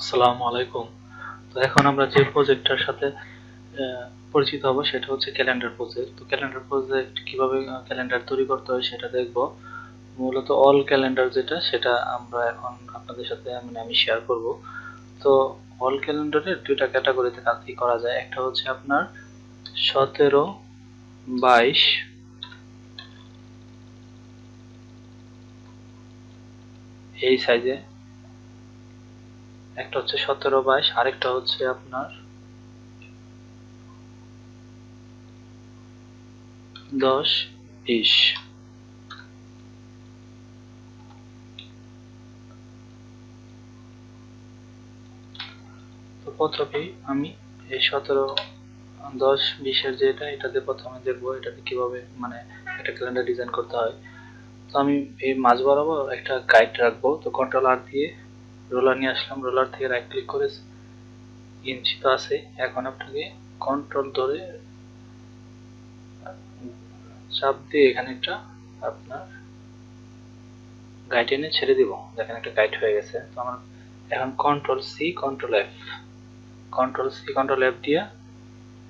আসসালামু আলাইকুম। তো এখন আমরা যে প্রজেক্টটার সাথে পরিচিত হব সেটা হচ্ছে ক্যালেন্ডার প্রজেক্ট। তো ক্যালেন্ডার প্রজেক্ট কিভাবে ক্যালেন্ডার তৈরি করতে হয় সেটা দেখব। মূলত অল ক্যালেন্ডার যেটা সেটা আমরা এখন আপনাদের সাথে আমি শেয়ার করব। তো অল ক্যালেন্ডারের দুইটা ক্যাটাগরিতে কাজ করা যায়। একটা হচ্ছে আপনার 17-22 এই সাইজে, একটা হচ্ছে 17-22, আরেকটা হচ্ছে আপনার 10-20। তো প্রথমেই আমি এই 17-10-20 যেটা এটাতে প্রথমে দেখবো এটাতে কিভাবে একটা ক্যালেন্ডার ডিজাইন করতে হয়। তো আমি এই মাঝ বরাবর একটা গাইড রাখবো। তো কন্ট্রোল আর দিয়ে রোলার নিয়ে আসলাম, রোলার থেকে রাইট ক্লিক করে ইঞ্চি তো আছে, এখন আপনাকে কন্ট্রোল ধরে চাপ দিয়ে এখানে একটা আপনার গাইড এনে ছেড়ে দিব। দেখেন একটা গাইড হয়ে গেছে। তো আমার এখন কন্ট্রোল সি কন্ট্রোল এফ দিয়ে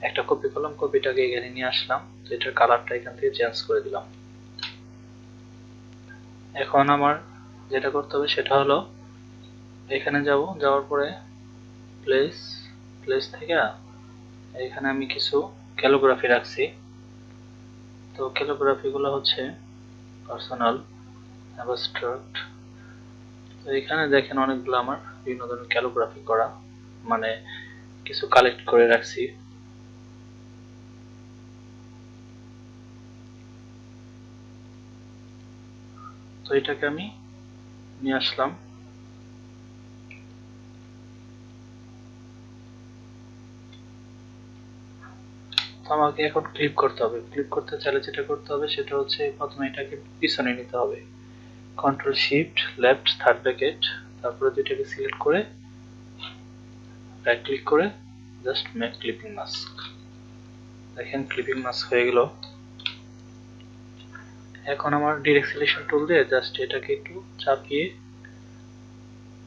একটা কপি করলাম, কপিটাকে এখানে নিয়ে আসলাম। তো এটার কালারটা এখান থেকে চেঞ্জ করে দিলাম। এখন আমার যেটা করতে হবে সেটা হলো এখানে যাওয়ার পরে প্লেস থেকে এখানে আমি কিছু ক্যালিগ্রাফি রাখছি। তো ক্যালিগ্রাফি গুলো হচ্ছে পার্সোনাল, অ্যাবস্ট্রাক্ট। তো এখানে দেখেন অনেকগুলো আমার বিভিন্ন ধরনের ক্যালিগ্রাফি করা, মানে কিছু কালেক্ট করে রাখছি। তো এটাকে আমি নিয়ে আসলাম। তো আমাকে এখন ক্লিপ করতে হবে। ক্লিপ করতে চাইলে যেটা করতে হবে সেটা হচ্ছে প্রথমে এটাকে পিছনে নিতে হবে। Control shift left third bracket, তারপরে দুইটাকে সিলেক্ট করে রাইট ক্লিক করে জাস্ট মেক ক্লিপিং মাস্ক। দেখেন ক্লিপিং মাস্ক হয়ে গেল। এখন আমার ডিরেক্ট সিলেকশন টুল দিয়ে জাস্ট এটাকে একটু চাপিয়ে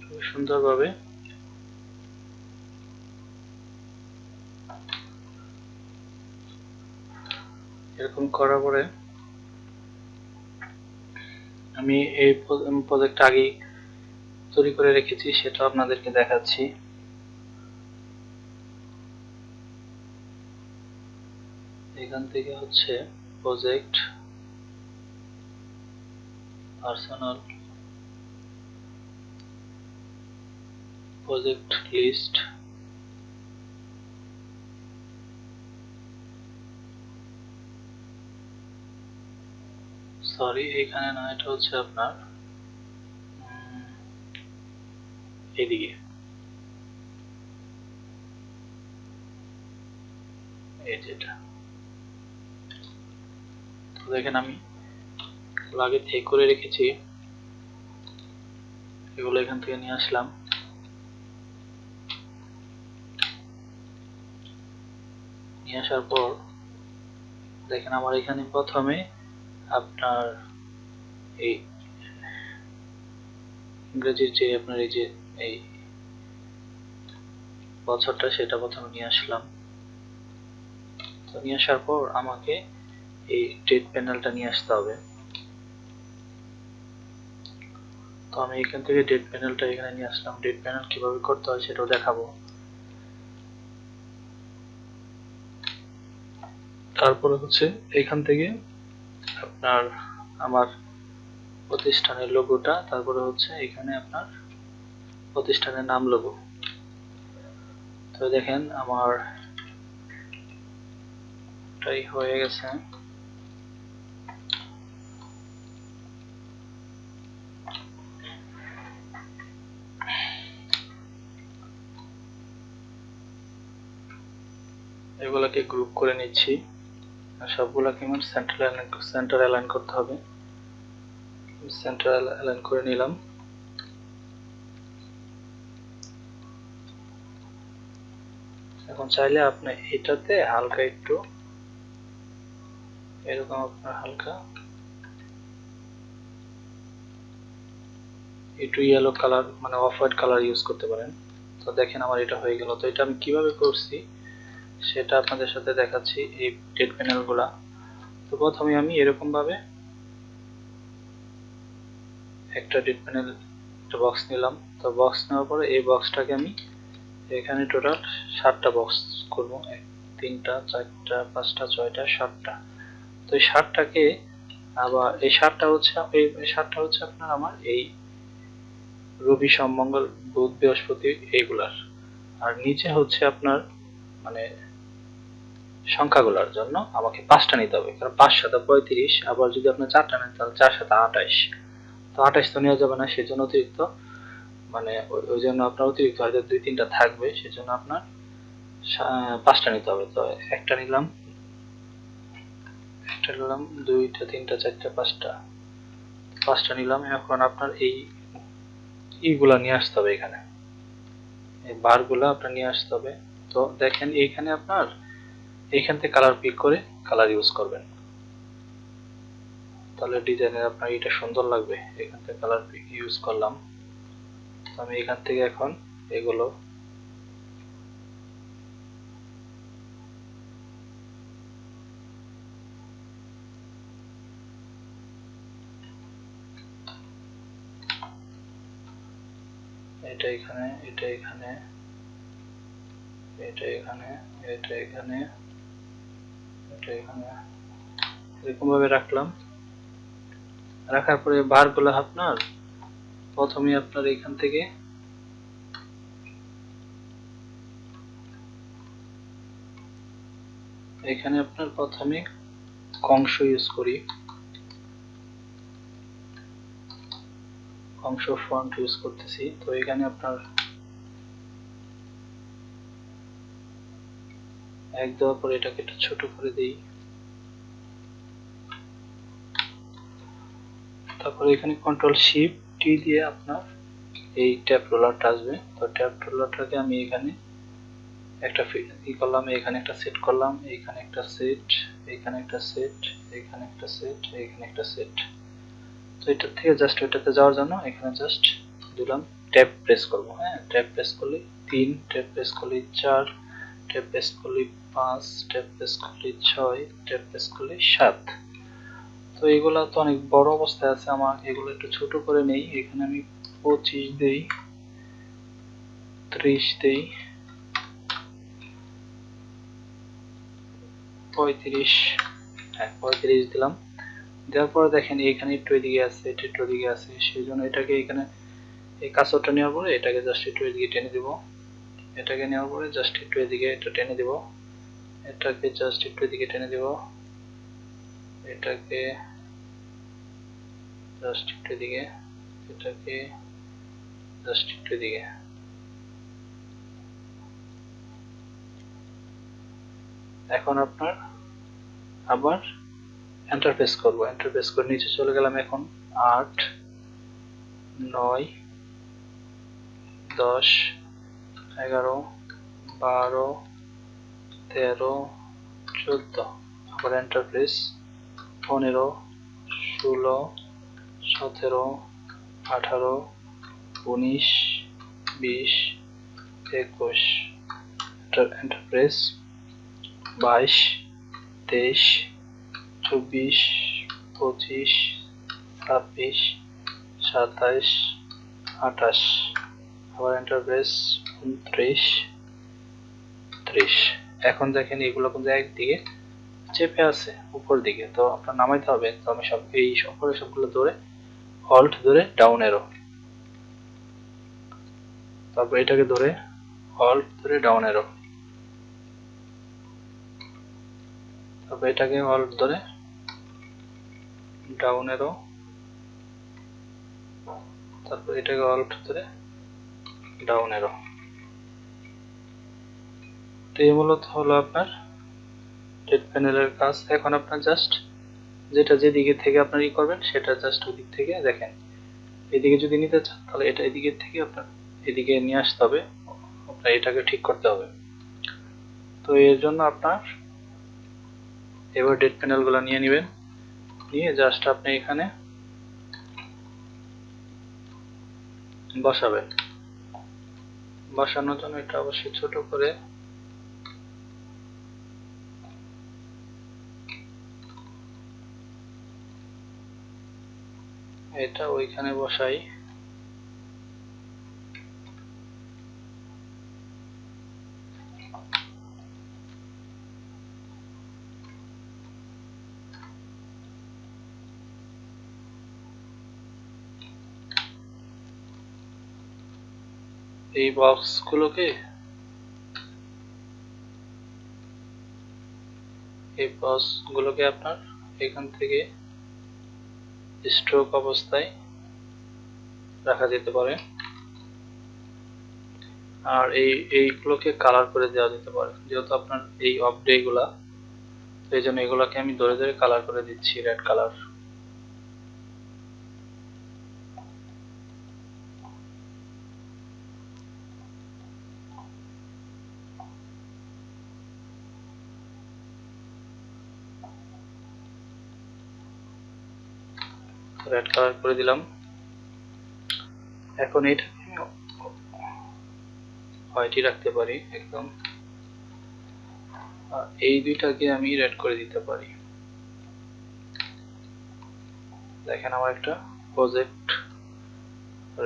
খুব সুন্দরভাবে এরকম করার পরে আমি এই প্রজেক্ট আগেই তৈরি করে রেখেছি, সেটা আপনাদেরকে দেখাচ্ছি। এখান থেকে হচ্ছে project, personal, project list, sorry এখানে না, এটা হচ্ছে আপনার এদিকে, এই যেটা। তো দেখেন আমি আগে থেকে করে রেখেছি, এগুলো এখান থেকে নিয়ে আসলাম। নিয়ে আসার পর দেখেন আমার এখানে প্রথমে আপনার এই ইংরেজির যে আপনার এই যে এই বছরটা সেটা প্রথমে নিয়ে আসলাম। তো নিয়ে আসার পর আমাকে এই ডেট প্যানেলটা নিয়ে আসতে হবে। তো আমি এখান থেকে ডেট প্যানেলটা এখানে নিয়ে আসলাম। ডেট প্যানেল কিভাবে করতে হয় সেটাও দেখাবো। তারপরে হচ্ছে এখান থেকে আপনার আমার প্রতিষ্ঠানের লোগোটা, তারপরে হচ্ছে এখানে আপনার প্রতিষ্ঠানের নাম লোগো। তো দেখেন আমার এটাই হয়ে গেছে। এগুলোকে গ্রুপ করে নিচ্ছি আর সবগুলোকে আমার সেন্টার অ্যালাইন করতে হবে। সেন্টার অ্যালাইন করে নিলাম। এখন চাইলে আপনি এটাতে হালকা একটু এরকম আপনার হালকা একটু ইয়েলো কালার মানে অফ হোয়াইট কালার ইউজ করতে পারেন। তো তো দেখেন আমার এটা হয়ে গেল। তো এটা আমি কিভাবে করছি সেটা আপনাদের সাথে দেখাচ্ছি, এই ডেড প্যানেলগুলা। তো প্রথমে আমি এরকম ভাবে একটা ডেড প্যানেল একটা বক্স নিলাম। তো বক্স নেওয়ার পরে এই বক্সটাকে আমি এখানে টোটাল 7টা বক্স করব, 1 3টা 4টা 5টা 6টা 7টা। তো এই 7টাকে আবার এই 7টা হচ্ছে আপনার আমার এই রবি সোম মঙ্গল বুধ বৃহস্পতি এইগুলার। আর নিচে হচ্ছে আপনার মানে সংখ্যাগুলোর জন্য আমাকে 5টা নিতে হবে, কারণ 5 7 35। আবার যদি আপনার 4টা নেন তাহলে 4 7 28। তো 28 তো নেওয়া যাবে না, সেজন্য অতিরিক্ত মানে ওই জন্য আপনার অতিরিক্ত হয়তো 2 3টা থাকবে, সেজন্য আপনার 5টা নিতে হবে। তো একটা নিলাম, 2টা 3টা 4টা 5টা নিলাম। এখন আপনার এইগুলা নিয়ে আসতে হবে, এখানে এই বারগুলা আপনার নিয়ে আসতে হবে। তো দেখেন এইখানে আপনার এইখান থেকে কালার পিক করে কালার ইউজ করবেন, তাহলে ডিজাইনের আপনার এটা সুন্দর লাগবে। এখান থেকে কালার পিক ইউজ করলাম। তো আমি এখান থেকে এখন এগুলো এটা এখানে, এটা এখানে, এটা এখানে, এটা এখানে, এটা এখানে এরকম ভাবে রাখলাম। রাখার পরে বারগুলো আপনার প্রথমে আপনার এখান থেকে এখানে আপনার প্রথমে কংস ইউজ করি, কংস ফন্ট ইউজ করতেছি। তো এখানে আপনার 1 দেওয়ার পরে এটাকে একটু ছোট করে দিই। তারপরে এখানে কন্ট্রোল শিফট টি দিয়ে আপনার এই ট্যাব রোলারটা আসবে। তো ট্যাব রোলারটাকে আমি এখানে একটা করলাম, এখানে একটা সেট করলাম, এইখানে একটা সেট, এইখানে একটা সেট, এইখানে একটা সেট, এইখানে একটা সেট। তো এটার থেকে জাস্ট ওইটাতে যাওয়ার জন্য এখানে জাস্ট দিলাম, ট্যাব প্রেস করব। হ্যাঁ, ট্যাব প্রেস করলে 3, ট্যাব প্রেস করলে 4, ট্যাব প্রেস করলে 5, ট্যাব প্রেস করলে 6, ট্যাব প্রেস করলে 7। তো এগুলা তো অনেক বড় অবস্থায় আছে, আমার এগুলো একটু ছোট করে নেই। এখানে আমি 25 দেই, 30 দেই, 35, হ্যাঁ 35 দিলাম। দেওয়ার পরে দেখেন এখানে একটু এদিকে আছে, এটা একটু এদিকে আছে, সেই জন্য এটাকে এখানে এই কাঁচরটা নেওয়ার পরে এটাকে জাস্ট একটু এদিকে টেনে দিব। এটাকে নেওয়ার পরে জাস্ট একটু এদিকে এটা টেনে দিব, এটাকে জাস্ট একটু এদিকে টেনে দিব, এটাকে জাস্ট একটু এদিকে, এটাকে জাস্ট একটু এদিকে। এখন আপনার আবার এন্টার প্রেস করব, এন্টার প্রেস করে নিচে চলে গেলাম। এখন 8 9 10 11 12 13 14, আবার এন্টার প্রেস 15 16 17 18 19 20 21, এন্টার প্রেস 22 23 24 25 26 27 28, আবার এন্টার প্রেস 29 30। এখন দেখেন এগুলো কিন্তু একদিকে চেপে আছে উপর দিকে, তো আপনার নামাইতে হবে। তো আমি এই সবগুলো ধরে অল্ট ধরে ডাউন এরো, তারপর এটাকে ধরে অল্ট ধরে ডাউন এরো, তারপর এটাকে অল্ট ধরে ডাউন এরো, তারপর এটাকে অল্ট ধরে ডাউন এরো। তো এই মূলত হলো আপনার ডেড প্যানেলের কাজ। এখন আপনার জাস্ট যেটা যেদিকে থেকে আপনার করবেন সেটা জাস্ট ওই দিক থেকে দেখেন, এদিকে যদি নিতে চান তাহলে এটা এদিকে থেকে আপনার এদিকে নিয়ে আসতে হবে, আপনার এটাকে ঠিক করতে হবে। তো এর জন্য আপনার এবার ডেড প্যানেলগুলো নিয়ে নেবেন, নিয়ে জাস্ট আপনি এখানে বসাবেন। বসানোর জন্য এটা অবশ্যই ছোট করে এটা ওইখানে বসাই। এই বক্সগুলোকে আপনার এখান থেকে স্ট্রোক অবস্থায় রাখা যেতে পারে, আর এইগুলোকে কালার করে দেওয়া যেতে পারে। যেহেতু আপনার এই অফ ডে গুলা, এই জন্য এগুলাকে আমি ধরে ধরে কালার করে দিচ্ছি রেড কালার। রেড কালার করে দিলাম। এখন এটা হোয়াইটই রাখতে পারি একদম, এই দুইটাকে আমি রেড করে দিতে পারি। দেখেন আমার একটা প্রজেক্ট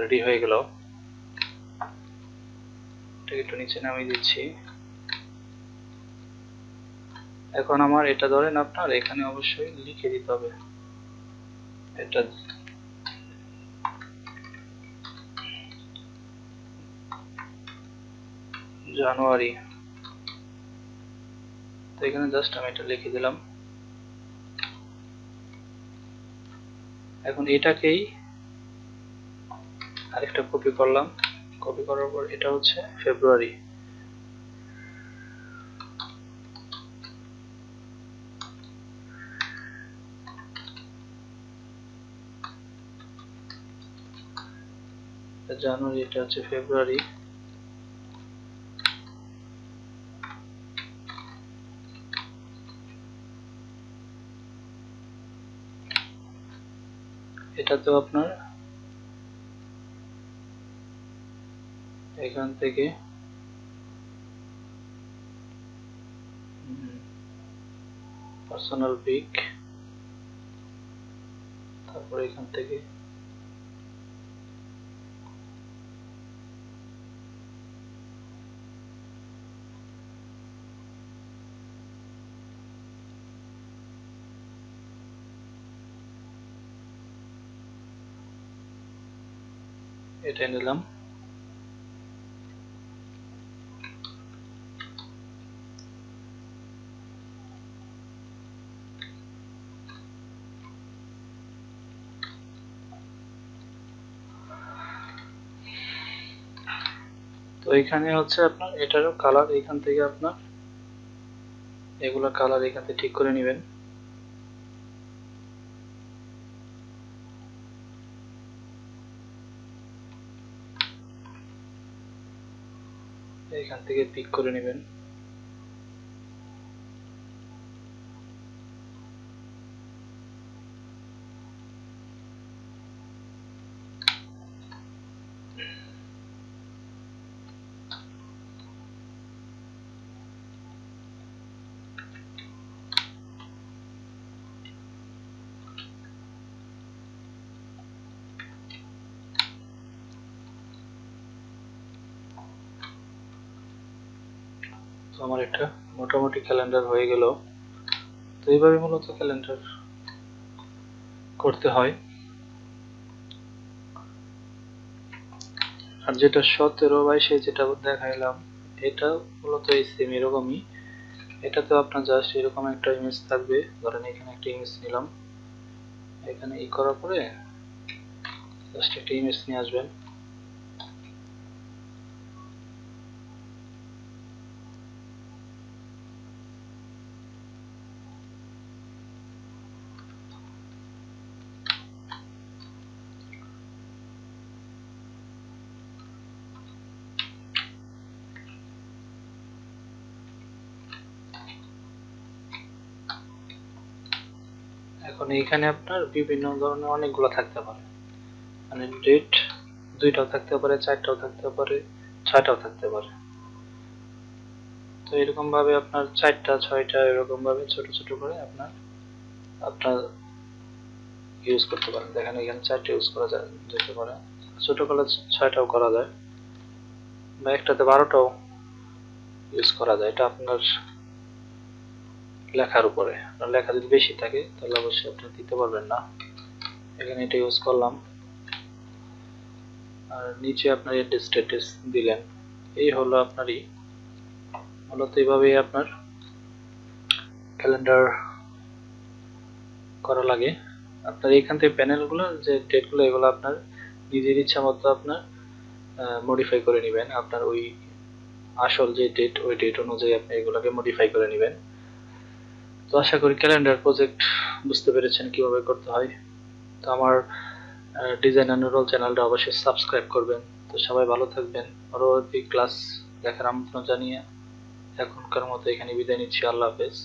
রেডি হয়ে গেল। এটাকে একটু নিচে নামিয়ে দিচ্ছি। এখন আমার এটা ধরেন আপনার এখানে অবশ্যই লিখে দিতে হবে, এটা জানুয়ারি, তো এখানে জাস্ট আমি এটা লিখে দিলাম। এখন এটাকেই আরেকটা কপি করলাম, কপি করার পর এটা হচ্ছে ফেব্রুয়ারি। জানুয়ারি, এটা হচ্ছে ফেব্রুয়ারি। এটাতেও আপনার এখান থেকে পার্সোনাল পিক, তারপর এখান থেকে এটা নিলাম। তো এখানে হচ্ছে আপনার এটারও কালার এখান থেকে আপনার এগুলা কালার এখান থেকে ঠিক করে নেবেন। এখান থেকে পিক করে নেবেন। তো আমার একটা মোটামুটি ক্যালেন্ডার হয়ে গেল। তো এইভাবে মূলত ক্যালেন্ডার করতে হয়। আর যেটা 17/22 যেটা দেখাইলাম, এটা মূলত এই সেম এরকমই। এটাতে আপনার জাস্ট এরকম একটা ইমেজ থাকবে। ধরেন এখানে একটা ইমেজ নিলাম, এখানে ই করার পরে জাস্ট একটা ইমেজ নিয়ে আসবেন। এখন এইখানে আপনার বিভিন্ন ধরনের অনেকগুলো থাকতে পারে, মানে ডেট 2টাও থাকতে পারে, 4টাও থাকতে পারে, 6টাও থাকতে পারে। তো এরকম ভাবে আপনার 4টা 6টা এরকম ভাবে ছোট ছোট করে আপনার ইউজ করতে পারেন। দেখেন এখানে 4টা ইউজ করা যেতে পারে, ছোট করলে 6টাও করা যায়, বা একটাতে 12টাও ইউজ করা যায়। এটা আপনার লেখার উপরে, আপনার লেখা যদি বেশি থাকে তাহলে অবশ্যই আপনি দিতে পারবেন না। এখানে এটা ইউজ করলাম, আর নিচে আপনার এড স্ট্যাটাস দিলেন। এই হলো আপনারই মূলত এইভাবেই আপনার ক্যালেন্ডার করা লাগে। আপনার এইখান থেকে প্যানেলগুলো যে ডেটগুলো এগুলো আপনার নিজের ইচ্ছা মতো আপনার মডিফাই করে নেবেন। আপনার ওই আসল যে ডেট ওই ডেট অনুযায়ী আপনি এগুলোকে মডিফাই করে নেবেন। তো আশা করি ক্যালেন্ডার প্রজেক্ট বুঝতে পেরেছেন কিভাবে করতে হয়। তো আমার ডিজাইন অ্যান্ড রোল চ্যানেলটা অবশ্যই সাবস্ক্রাইব করবেন। তো সবাই ভালো থাকবেন। পরবর্তী ক্লাস দেখার আমন্ত্রণ জানিয়ে এখনকার মতো এখানে বিদায় নিচ্ছি। আল্লাহ হাফেজ।